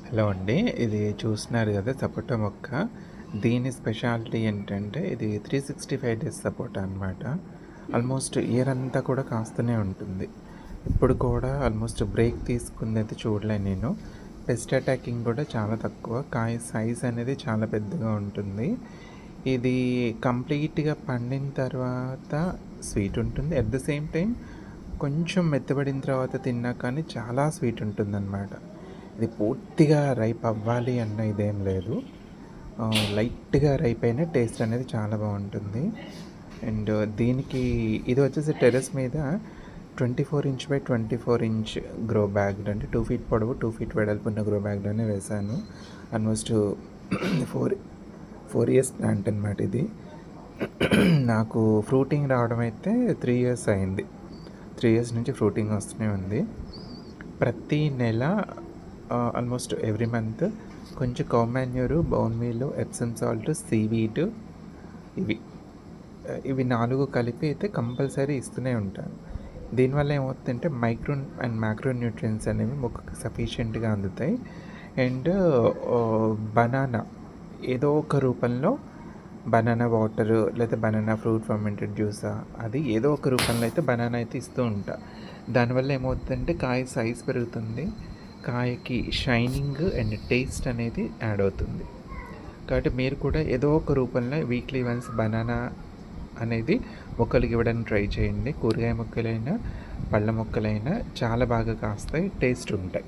Hello అండి. ఇది చూస్తున్నారు గదా! సపోటా మొక్క. దీని స్పెషాలిటీ ఏంటంటే ఇది 365 డేస్ సపోటా అనమాట. ఆల్మోస్ట్ ఇయర్ అంతా కూడా కాస్తూనే ఉంటుంది. ఇప్పుడు కూడా ఆల్మోస్ట్ బ్రేక్ తీసుకుందైతే చూడలే నేను. పెస్ట్ అటాకింగ్ కూడా చాలా తక్కువ. కాయ సైజ్ అనేది చాలా పెద్దగా ఉంటుంది. ఇది కంప్లీట్‌గా పండిన తర్వాత స్వీట్ ఉంటుంది. అట్ ద సేమ్ టైమ్ కొంచెం మెత్తబడిన తర్వాత తిన్నా కానీ చాలా స్వీట్ ఉంటుందన్నమాట. ఇది పూర్తిగా రైప్ అవ్వాలి అన్న ఇదేం లేదు. లైట్‌గా రైప్ అయిన టేస్ట్ అనేది చాలా బావుంటుంది. అండ్ దీనికి ఇది వచ్చేసి టెర్రస్ మీద 24 inch by 24 inch grow bag అంటే 2 ఫీట్ పొడవు 2 ఫీట్ వెడల్పున్న గ్రో బ్యాగ్‌లోనే వేశాను. ఆల్మోస్ట్ 4 4 ఇయర్స్ ప్లాంట్ అనమాట ఇది. నాకు ఫ్రూటింగ్ రావడం అయితే 3 ఇయర్స్ అయింది. 3 ఇయర్స్ నుంచి ఫ్రూటింగ్ వస్తూనే ఉంది. ప్రతి నెల ఆల్మోస్ట్ ఎవ్రీ మంత్ కొంచెం cow manure, bone meal, Epsom salt, seaweed ఇవి 4 కలిపి అయితే కంపల్సరీ ఇస్తూనే ఉంటాను. దీనివల్ల ఏమవుతుందంటే మైక్రో అండ్ మ్యాక్రో న్యూట్రియన్స్ అనేవి మొక్కకు సఫిషియెంట్‌గా అందుతాయి. అండ్ బనానా ఏదో ఒక రూపంలో బనానా వాటరు లేదా బనానా ఫ్రూట్ ఫర్మెంటెడ్ జ్యూసా అది ఏదో ఒక రూపంలో అయితే బనానా అయితే ఇస్తూ ఉంటా. దానివల్ల ఏమవుతుందంటే కాయ సైజ్ పెరుగుతుంది. కాయకి షైనింగ్ అండ్ టేస్ట్ అనేది యాడ్ అవుతుంది. కాబట్టి మీరు కూడా ఏదో ఒక రూపంలో వీక్లీ వన్స్ బనానా అనేది మొక్కలకి ఇవ్వడానికి ట్రై చేయండి. కూరగాయ మొక్కలైనా పళ్ళ మొక్కలైనా చాలా బాగా కాస్తాయి, టేస్ట్ ఉంటాయి.